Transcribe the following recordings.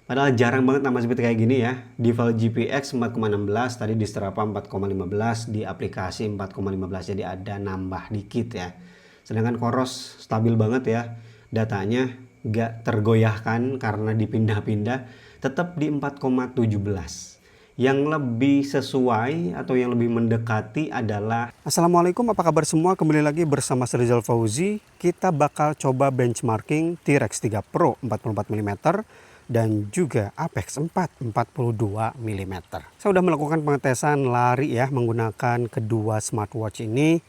Padahal jarang banget nama speed kayak gini ya. Di file GPX 4,16, tadi di Strava 4,15, di aplikasi 4,15, jadi ada nambah dikit ya. Sedangkan Coros stabil banget ya. Datanya gak tergoyahkan karena dipindah-pindah, tetap di 4,17. Yang lebih sesuai atau yang lebih mendekati adalah Assalamualaikum, apa kabar semua? Kembali lagi bersama Rizal Fauzi. Kita bakal coba benchmarking T-Rex 3 Pro 44 mm dan juga Apex 4 42 mm. Saya sudah melakukan pengetesan lari ya menggunakan kedua smartwatch ini.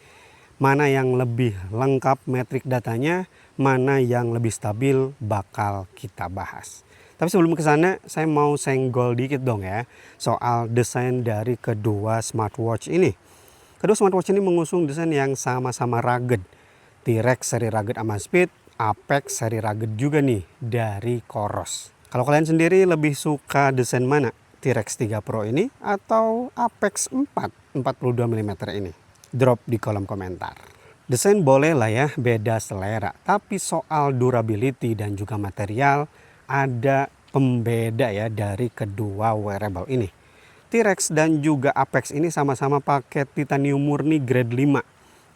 Mana yang lebih lengkap metrik datanya, mana yang lebih stabil bakal kita bahas. Tapi sebelum ke sana, saya mau senggol dikit dong ya soal desain dari kedua smartwatch ini. Kedua smartwatch ini mengusung desain yang sama-sama rugged. T-Rex seri rugged Amazfit, Apex seri rugged juga nih dari Coros. Kalau kalian sendiri lebih suka desain mana? T-Rex 3 Pro ini atau Apex 4 42 mm ini? Drop di kolom komentar. Desain boleh lah ya beda selera, tapi soal durability dan juga material ada pembeda ya dari kedua wearable ini. T-Rex dan juga Apex ini sama-sama pakai titanium murni grade 5.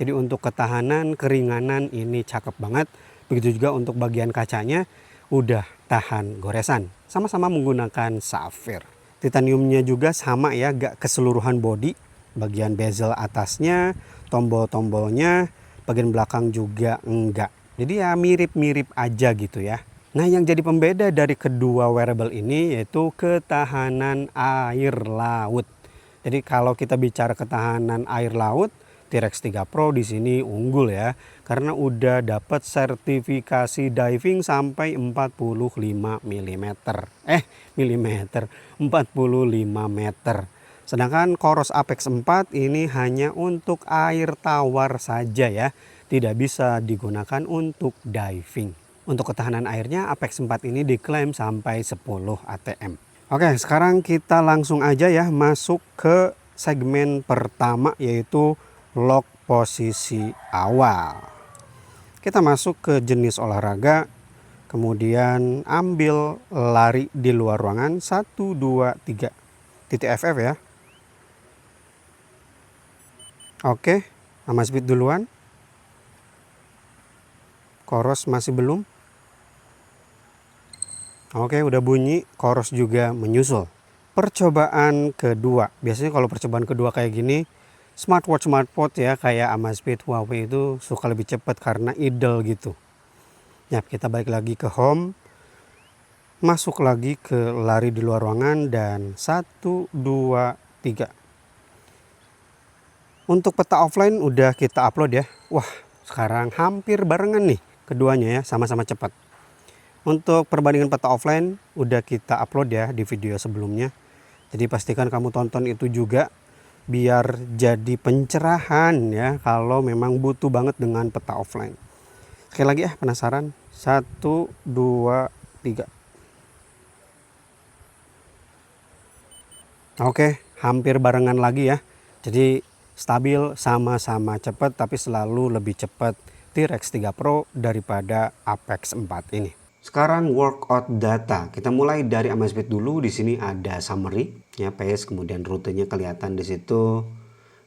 Jadi untuk ketahanan, keringanan ini cakep banget. Begitu juga untuk bagian kacanya udah tahan goresan. Sama-sama menggunakan safir. Titaniumnya juga sama ya, gak keseluruhan body. Bagian bezel atasnya, tombol-tombolnya, bagian belakang juga enggak. Jadi ya mirip-mirip aja gitu ya. Nah, yang jadi pembeda dari kedua wearable ini yaitu ketahanan air laut. Jadi kalau kita bicara ketahanan air laut, T-Rex 3 Pro di sini unggul ya, karena udah dapat sertifikasi diving sampai 45 mm. Milimeter, 45 meter. Sedangkan Coros Apex 4 ini hanya untuk air tawar saja ya, tidak bisa digunakan untuk diving. Untuk ketahanan airnya Apex 4 ini diklaim sampai 10 ATM. Oke, sekarang kita langsung aja ya masuk ke segmen pertama yaitu lock posisi awal. Kita masuk ke jenis olahraga, kemudian ambil lari di luar ruangan 1, 2, 3. Titik FF ya. Oke, Amazfit duluan. Coros masih belum. Oke, udah bunyi, Coros juga menyusul. Percobaan kedua. Biasanya kalau percobaan kedua kayak gini, smartwatch ya kayak Amazfit, Huawei itu suka lebih cepat karena idle gitu. Ya, kita balik lagi ke home. Masuk lagi ke lari di luar ruangan dan 1, 2, 3. Untuk peta offline udah kita upload ya. Wah, sekarang hampir barengan nih keduanya ya, sama-sama cepat. Untuk perbandingan peta offline udah kita upload ya di video sebelumnya. Jadi pastikan kamu tonton itu juga biar jadi pencerahan ya kalau memang butuh banget dengan peta offline. Sekali lagi ya, penasaran? 1, 2, 3. Oke, hampir barengan lagi ya. Jadi stabil, sama-sama cepat, tapi selalu lebih cepat T-Rex 3 Pro daripada Apex 4 ini. Sekarang workout data. Kita mulai dari Amazfit dulu. Di sini ada summary, ya pace, kemudian rutenya kelihatan di situ.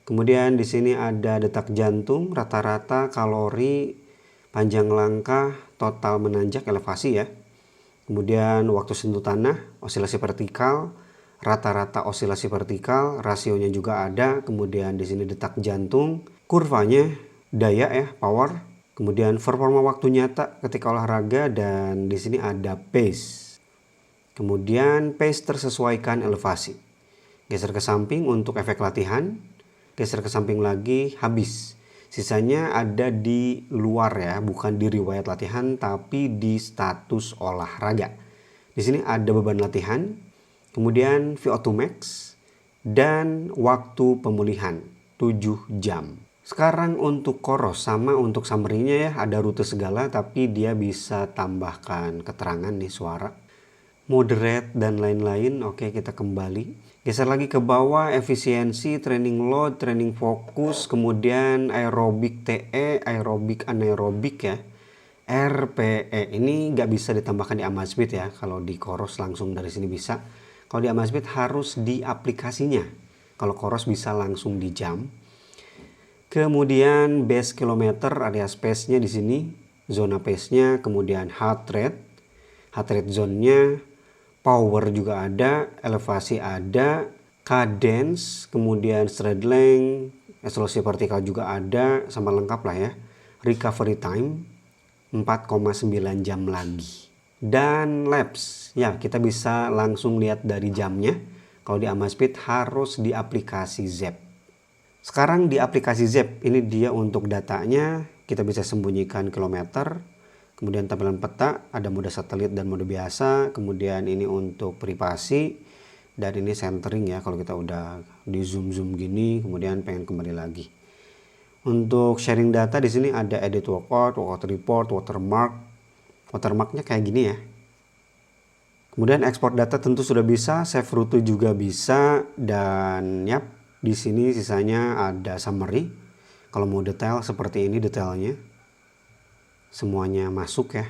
Kemudian di sini ada detak jantung, rata-rata kalori, panjang langkah, total menanjak, elevasi ya. Kemudian waktu sentuh tanah, osilasi vertikal, rata-rata osilasi vertikal, rasionya juga ada. Kemudian di sini detak jantung, kurvanya, daya ya, power. Kemudian performa waktu nyata ketika olahraga, dan di sini ada pace. Kemudian pace tersesuaikan elevasi. Geser ke samping untuk efek latihan, geser ke samping lagi, habis. Sisanya ada di luar ya, bukan di riwayat latihan tapi di status olahraga. Di sini ada beban latihan, kemudian VO2 max, dan waktu pemulihan 7 jam. Sekarang untuk Coros sama untuk summary-nya ya, ada rute segala tapi dia bisa tambahkan keterangan nih, suara, moderate dan lain-lain. Oke, kita kembali. Geser lagi ke bawah, efisiensi, training load, training fokus, kemudian aerobik TE, aerobik anaerobik ya. RPE ini nggak bisa ditambahkan di Amazfit ya. Kalau di Coros langsung dari sini bisa. Kalau di Amazfit harus di aplikasinya. Kalau Coros bisa langsung di jam. Kemudian base kilometer, area space-nya di sini, zona pace-nya, kemudian heart rate zone-nya, power juga ada, elevasi ada, cadence, kemudian straight length, akselerasi vertikal juga ada, sama lengkap lah ya. Recovery time 4,9 jam lagi. Dan laps, ya kita bisa langsung lihat dari jamnya. Kalau di Amazfit harus di aplikasi Zepp. Sekarang di aplikasi Zepp, ini dia untuk datanya, kita bisa sembunyikan kilometer, kemudian tampilan peta, ada mode satelit dan mode biasa, kemudian ini untuk privasi, dan ini centering ya kalau kita udah di zoom gini, kemudian pengen kembali lagi. Untuk sharing data di sini ada edit workout report, watermarknya kayak gini ya. Kemudian ekspor data tentu sudah bisa, save rute juga bisa, dan yap, di sini sisanya ada summary. Kalau mau detail seperti ini detailnya. Semuanya masuk ya.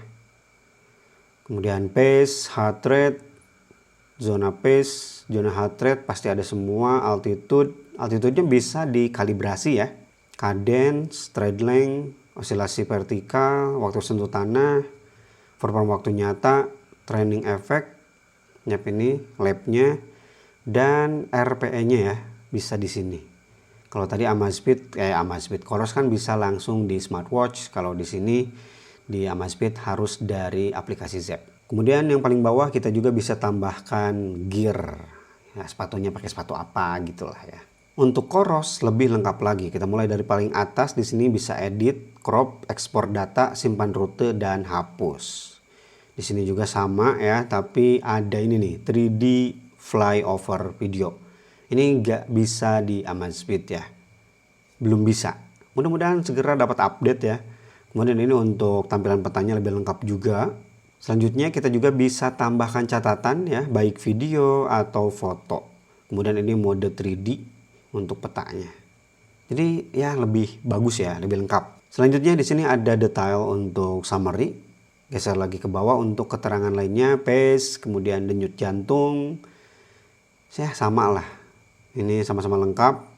Kemudian pace, heart rate, zona pace, zona heart rate pasti ada semua, altitude-nya bisa dikalibrasi ya. Cadence, straight length, osilasi vertikal, waktu sentuh tanah, performa waktu nyata, training effect, nyap ini lab-nya, dan RPE-nya ya bisa di sini. Kalau tadi Amazfit Coros kan bisa langsung di smartwatch, kalau di sini di Amazfit harus dari aplikasi Zepp. Kemudian yang paling bawah kita juga bisa tambahkan gear, ya, sepatunya pakai sepatu apa gitulah ya. Untuk Coros lebih lengkap lagi. Kita mulai dari paling atas, di sini bisa edit, crop, ekspor data, simpan rute, dan hapus. Di sini juga sama ya, tapi ada ini nih 3D flyover video. Ini nggak bisa di Amazfit ya, belum bisa. Mudah-mudahan segera dapat update ya. Kemudian ini untuk tampilan petanya lebih lengkap juga. Selanjutnya kita juga bisa tambahkan catatan ya, baik video atau foto. Kemudian ini mode 3D untuk petanya. Jadi ya lebih bagus ya, lebih lengkap. Selanjutnya di sini ada detail untuk summary. Geser lagi ke bawah untuk keterangan lainnya, pace, kemudian denyut jantung. Ya sama lah. Ini sama-sama lengkap.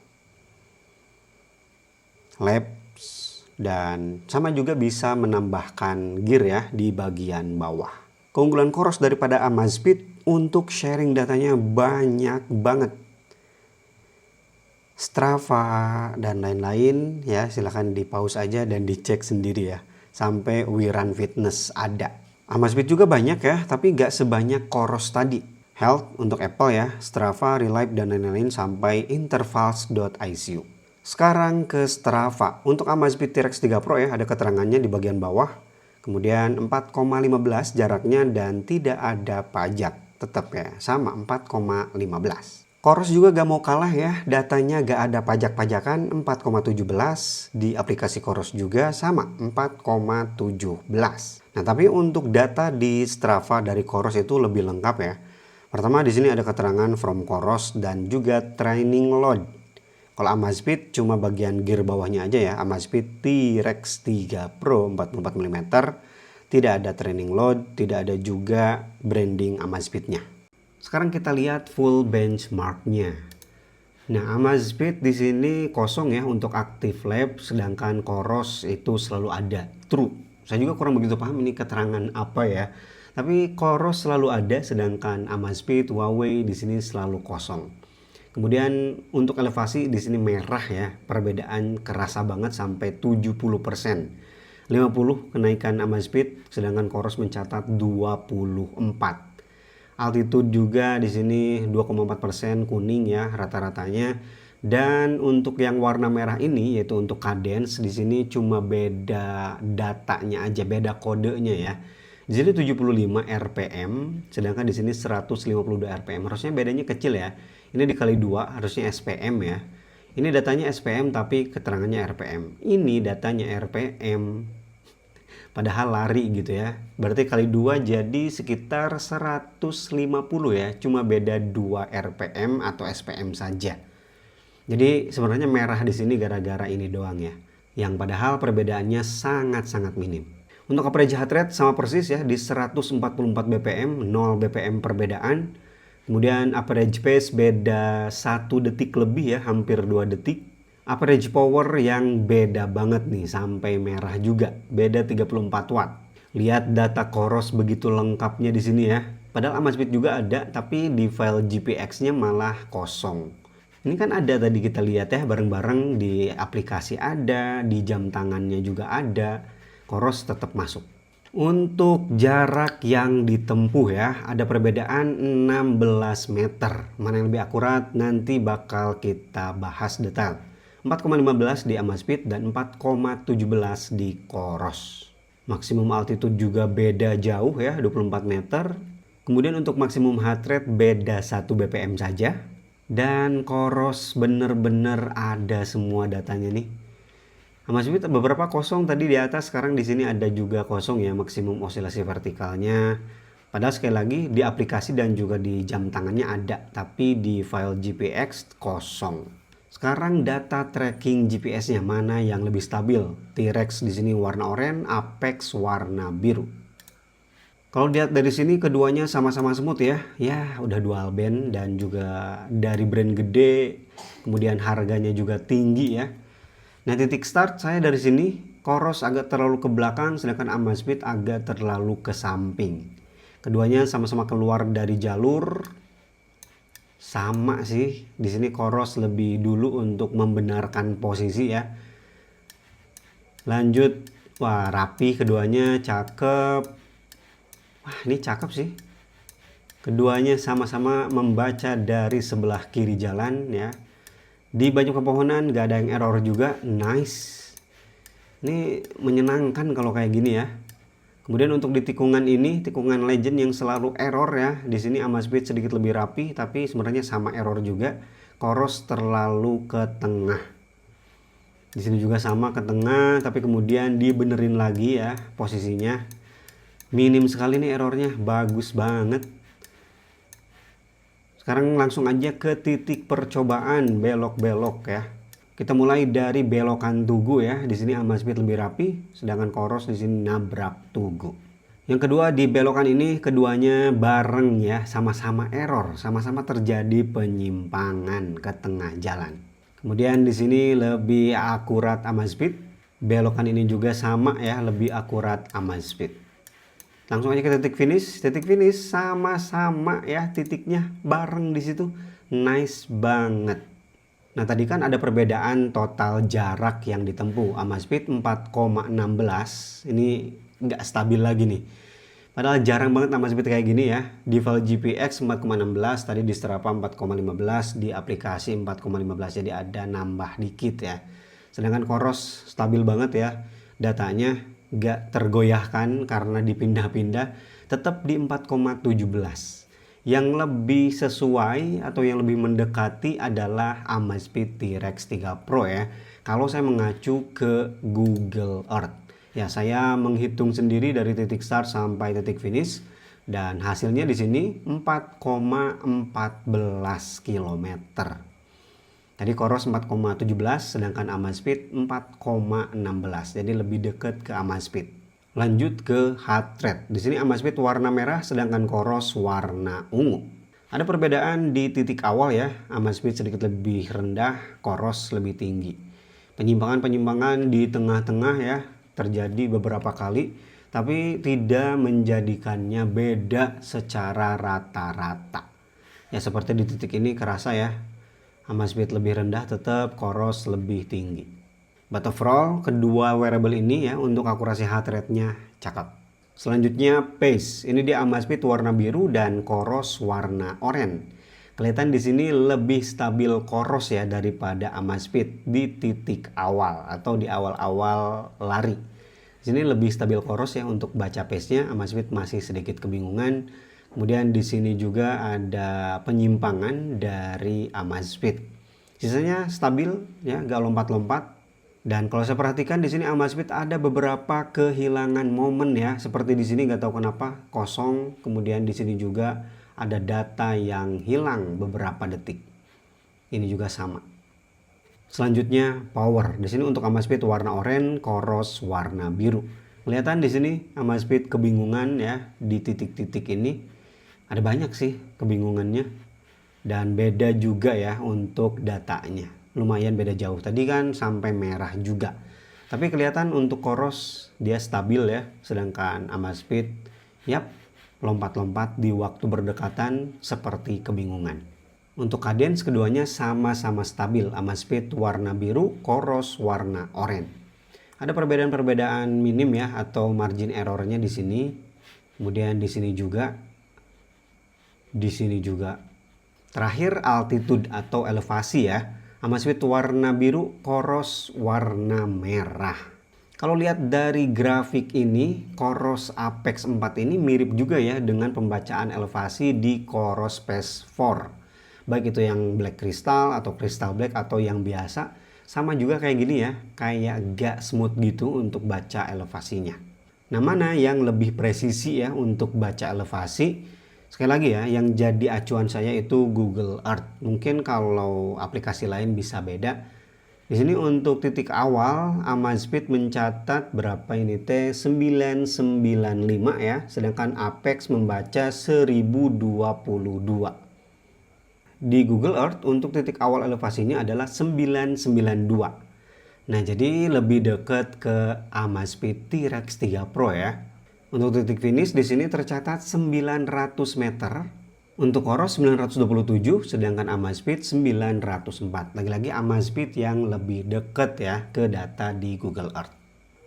Laps, dan sama juga bisa menambahkan gear ya di bagian bawah. Keunggulan Coros daripada Amazfit, untuk sharing datanya banyak banget. Strava dan lain-lain ya, silahkan di pause aja dan dicek sendiri ya. Sampai We Run Fitness ada. Amazfit juga banyak ya, tapi nggak sebanyak Coros tadi. Health untuk Apple ya, Strava, Relive, dan lain-lain sampai intervals.icu. Sekarang ke Strava. Untuk Amazfit T-Rex 3 Pro ya, ada keterangannya di bagian bawah. Kemudian 4,15 jaraknya dan tidak ada pajak. Tetap ya, sama 4,15. Coros juga gak mau kalah ya, datanya gak ada pajak-pajakan, 4,17. Di aplikasi Coros juga sama, 4,17. Nah, tapi untuk data di Strava dari Coros itu lebih lengkap ya. Pertama di sini ada keterangan from Coros dan juga training load. Kalau Amazfit cuma bagian gear bawahnya aja ya, Amazfit T-Rex 3 Pro 44 mm. Tidak ada training load, tidak ada juga branding Amazfitnya. Sekarang kita lihat full benchmarknya. Nah, Amazfit di sini kosong ya untuk active lab, sedangkan Coros itu selalu ada. True. Saya juga kurang begitu paham ini keterangan apa ya. Tapi Coros selalu ada, sedangkan Amazfit, Huawei di sini selalu kosong. Kemudian untuk elevasi di sini merah ya, perbedaan kerasa banget sampai 70%. 50 kenaikan Amazfit, sedangkan Coros mencatat 24. Altitude juga di sini 2,4% kuning ya rata-ratanya. Dan untuk yang warna merah ini yaitu untuk cadence, di sini cuma beda datanya aja, beda kodenya ya. Di sini 75 rpm, sedangkan di sini 152 rpm. Harusnya bedanya kecil ya. Ini dikali 2 harusnya SPM ya. Ini datanya SPM tapi keterangannya RPM. Ini datanya RPM. Padahal lari gitu ya. Berarti kali 2 jadi sekitar 150 ya. Cuma beda 2 RPM atau SPM saja. Jadi sebenarnya merah di sini gara-gara ini doang ya. Yang padahal perbedaannya sangat-sangat minim. Untuk average heart rate sama persis ya di 144 bpm, 0 bpm perbedaan. Kemudian average pace beda 1 detik lebih ya, hampir 2 detik. Average power yang beda banget nih, sampai merah juga, beda 34 watt. Lihat data Coros begitu lengkapnya di sini ya. Padahal Amazfit juga ada, tapi di file GPX-nya malah kosong. Ini kan ada tadi kita lihat ya, bareng-bareng di aplikasi ada, di jam tangannya juga ada. Coros tetap masuk. Untuk jarak yang ditempuh ya, ada perbedaan 16 meter. Mana yang lebih akurat nanti bakal kita bahas detail. 4,15 di Amazfit dan 4,17 di Coros. Maksimum altitude juga beda jauh ya, 24 meter. Kemudian untuk maksimum heart rate beda 1 bpm saja. Dan Coros bener-bener ada semua datanya nih. Amazfit beberapa kosong tadi di atas, sekarang di sini ada juga kosong ya, maksimum osilasi vertikalnya. Padahal sekali lagi di aplikasi dan juga di jam tangannya ada, tapi di file GPX kosong. Sekarang data tracking GPS-nya mana yang lebih stabil? T-Rex di sini warna oranye, Apex warna biru. Kalau lihat dari sini keduanya sama-sama smooth ya. Ya, udah dual band dan juga dari brand gede, kemudian harganya juga tinggi ya. Nah, titik start saya dari sini, Coros agak terlalu ke belakang, sedangkan Amazfit agak terlalu ke samping. Keduanya sama-sama keluar dari jalur. Sama sih, di sini Coros lebih dulu untuk membenarkan posisi ya. Lanjut, wah rapi keduanya, cakep. Wah, ini cakep sih. Keduanya sama-sama membaca dari sebelah kiri jalan ya. Di banyak pepohonan gak ada yang error juga, nice. Ini menyenangkan kalau kayak gini ya. Kemudian untuk di tikungan ini, tikungan legend yang selalu error ya. Di sini Amazfit sedikit lebih rapi, tapi sebenarnya sama error juga. Coros terlalu ke tengah. Di sini juga sama ke tengah, tapi kemudian dibenerin lagi ya posisinya. Minim sekali nih errornya, bagus banget. Sekarang langsung aja ke titik percobaan belok-belok ya. Kita mulai dari belokan Tugu ya. Di sini Amazfit lebih rapi, sedangkan Coros di sini nabrak Tugu. Yang kedua di belokan ini keduanya bareng ya, sama-sama error, sama-sama terjadi penyimpangan ke tengah jalan. Kemudian di sini lebih akurat Amazfit. Belokan ini juga sama ya, lebih akurat Amazfit. Langsung aja ke titik finish sama-sama ya, titiknya bareng di situ, nice banget. Nah tadi kan ada perbedaan total jarak yang ditempuh, Amazfit 4,16, ini nggak stabil lagi nih. Padahal jarang banget Amazfit kayak gini ya. Di file GPX 4,16, tadi di Strava 4,15, di aplikasi 4,15, jadi ada nambah dikit ya. Sedangkan Coros stabil banget ya, datanya gak tergoyahkan karena dipindah-pindah, tetap di 4,17. Yang lebih sesuai atau yang lebih mendekati adalah Amazfit T-Rex 3 Pro ya, kalau saya mengacu ke Google Earth ya. Saya menghitung sendiri dari titik start sampai titik finish dan hasilnya di sini 4,14 km. Tadi Coros 4,17, sedangkan Amazfit 4,16. Jadi lebih dekat ke Amazfit. Lanjut ke heart rate. Di sini Amazfit warna merah, sedangkan Coros warna ungu. Ada perbedaan di titik awal ya. Amazfit sedikit lebih rendah, Coros lebih tinggi. Penyimpangan-penyimpangan di tengah-tengah ya terjadi beberapa kali, tapi tidak menjadikannya beda secara rata-rata. Ya seperti di titik ini kerasa ya. Amazfit lebih rendah, tetap Coros lebih tinggi. But overall, kedua wearable ini ya untuk akurasi heart rate-nya cakep. Selanjutnya pace. Ini dia Amazfit warna biru dan Coros warna oranye. Kelihatan di sini lebih stabil Coros ya daripada Amazfit di titik awal atau di awal-awal lari. Di sini lebih stabil Coros ya untuk baca pace-nya. Amazfit masih sedikit kebingungan. Kemudian di sini juga ada penyimpangan dari Amazfit. Sisanya stabil ya, gak lompat-lompat. Dan kalau saya perhatikan di sini Amazfit ada beberapa kehilangan momen ya, seperti di sini nggak tahu kenapa kosong. Kemudian di sini juga ada data yang hilang beberapa detik. Ini juga sama. Selanjutnya power. Di sini untuk Amazfit warna oranye, Coros warna biru. Kelihatan di sini Amazfit kebingungan ya di titik-titik ini. Ada banyak sih kebingungannya. Dan beda juga ya untuk datanya. Lumayan beda jauh. Tadi kan sampai merah juga. Tapi kelihatan untuk Coros dia stabil ya. Sedangkan Amazfit yap lompat-lompat di waktu berdekatan seperti kebingungan. Untuk cadence keduanya sama-sama stabil. Amazfit warna biru, Coros warna oranye. Ada perbedaan-perbedaan minim ya atau margin errornya di sini. Kemudian di sini juga. Di sini juga. Terakhir altitude atau elevasi ya. Amazfit warna biru, Coros warna merah. Kalau lihat dari grafik ini, Coros Apex 4 ini mirip juga ya dengan pembacaan elevasi di Coros Space 4. Baik itu yang black crystal atau crystal black atau yang biasa. Sama juga kayak gini ya, kayak gak smooth gitu untuk baca elevasinya. Nah, mana yang lebih presisi ya untuk baca elevasi? Sekali lagi ya, yang jadi acuan saya itu Google Earth. Mungkin kalau aplikasi lain bisa beda. Di sini untuk titik awal, Amazfit mencatat berapa ini teh? 995 ya, sedangkan Apex membaca 1022. Di Google Earth untuk titik awal elevasinya adalah 992. Nah, jadi lebih dekat ke Amazfit T-Rex 3 Pro ya. Untuk titik finish di sini tercatat 900 meter. Untuk Coros 927, sedangkan Amazfit 904. Lagi-lagi Amazfit yang lebih dekat ya ke data di Google Earth.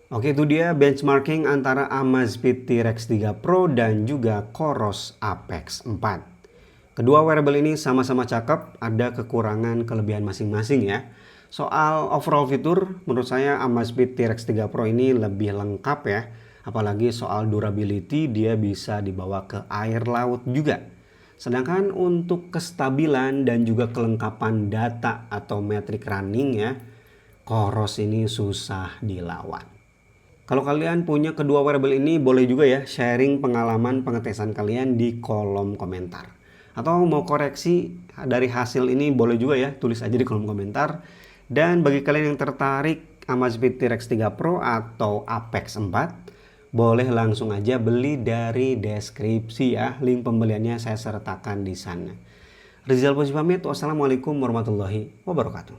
Oke, itu dia benchmarking antara Amazfit T-Rex 3 Pro dan juga Coros Apex 4. Kedua wearable ini sama-sama cakep, ada kekurangan kelebihan masing-masing ya. Soal overall fitur, menurut saya Amazfit T-Rex 3 Pro ini lebih lengkap ya. Apalagi soal durability, dia bisa dibawa ke air laut juga. Sedangkan untuk kestabilan dan juga kelengkapan data atau metric running ya, Coros ini susah dilawan. Kalau kalian punya kedua wearable ini, boleh juga ya sharing pengalaman pengetesan kalian di kolom komentar. Atau mau koreksi dari hasil ini boleh juga ya, tulis aja di kolom komentar. Dan bagi kalian yang tertarik Amazfit T-Rex 3 Pro atau Apex 4, boleh langsung aja beli dari deskripsi ya. Link pembeliannya saya sertakan di sana. Rizal Puji pamit. Wassalamualaikum warahmatullahi wabarakatuh.